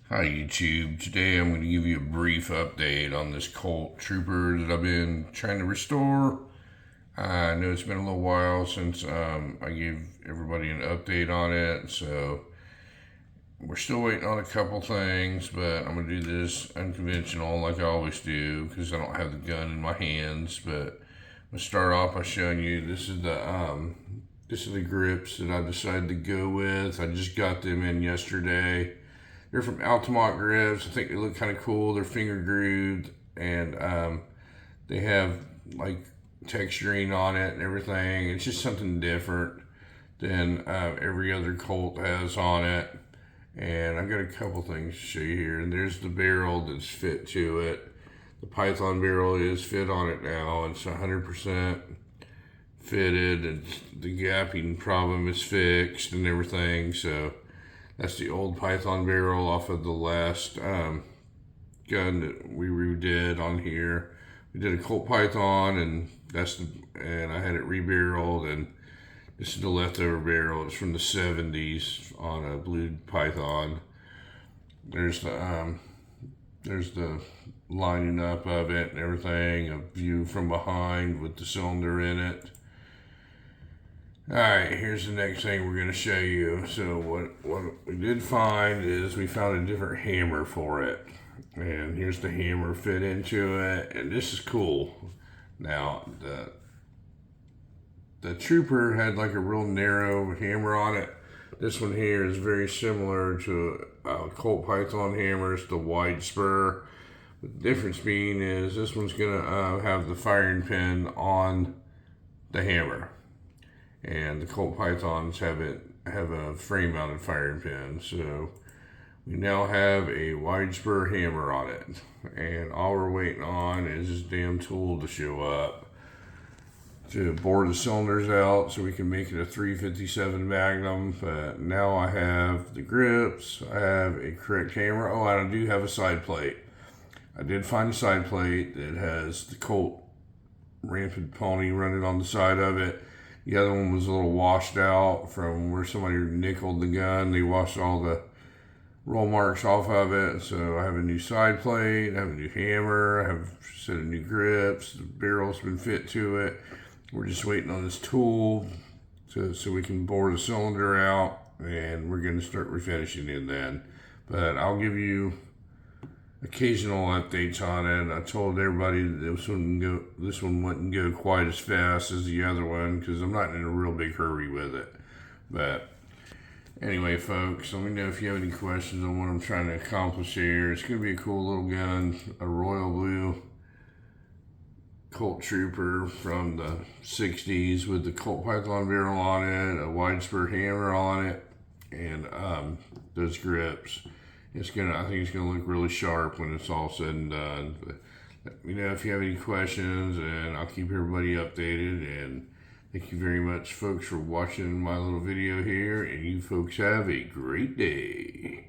Hi YouTube. Today I'm going to give you a brief update on this Colt Trooper that I've been trying to restore. I know it's been a little while since I gave everybody an update on it, so we're still waiting on a couple things, but I'm going to do this unconventional like I always do because I don't have the gun in my hands. But I'm going to start off by showing you this is the grips that I decided to go with. I just got them in yesterday. They're from Altamont Grips. I think they look kind of cool. They're finger grooved, and they have like texturing on it and everything. It's just something different than every other Colt has on it. And I've got a couple things to show you here. And there's the barrel that's fit to it. The Python barrel is fit on it now. It's 100% fitted. It's, the gapping problem is fixed and everything. So that's the old Python barrel off of the last gun that we redid on here. We did a Colt Python, and I had it rebarreled, and this is the leftover barrel. It's from the 70s on a blue Python. There's the lining up of it and everything, a view from behind with the cylinder in it. Alright, here's the next thing we're going to show you. So what we did find is we found a different hammer for it. And here's the hammer fit into it, and this is cool. Now, the Trooper had like a real narrow hammer on it. This one here is very similar to a Colt Python hammer. It's the wide spur. The difference being is this one's going to have the firing pin on the hammer. And the Colt Pythons have a frame mounted firing pin. So we now have a wide spur hammer on it. And all we're waiting on is this damn tool to show up to bore the cylinders out so we can make it a 357 Magnum. But now I have the grips, I have a correct hammer. Oh, and I do have a side plate. I did find a side plate that has the Colt Rampant Pony running on the side of it. The other one was a little washed out from where somebody nickeled the gun. They washed all the roll marks off of it. So I have a new side plate, I have a new hammer, I have a set of new grips. The barrel's been fit to it. We're just waiting on this tool so we can bore the cylinder out, and we're going to start refinishing it then. But I'll give you occasional updates on it. I told everybody that this one wouldn't go quite as fast as the other one because I'm not in a real big hurry with it. But anyway, folks, let me know if you have any questions on what I'm trying to accomplish here. It's going to be a cool little gun, a royal blue Colt Trooper from the 60s with the Colt Python barrel on it, a wide spur hammer on it, and those grips. I think it's gonna look really sharp when it's all said and done. But let me know if you have any questions, and I'll keep everybody updated. And thank you very much, folks, for watching my little video here. And you folks have a great day.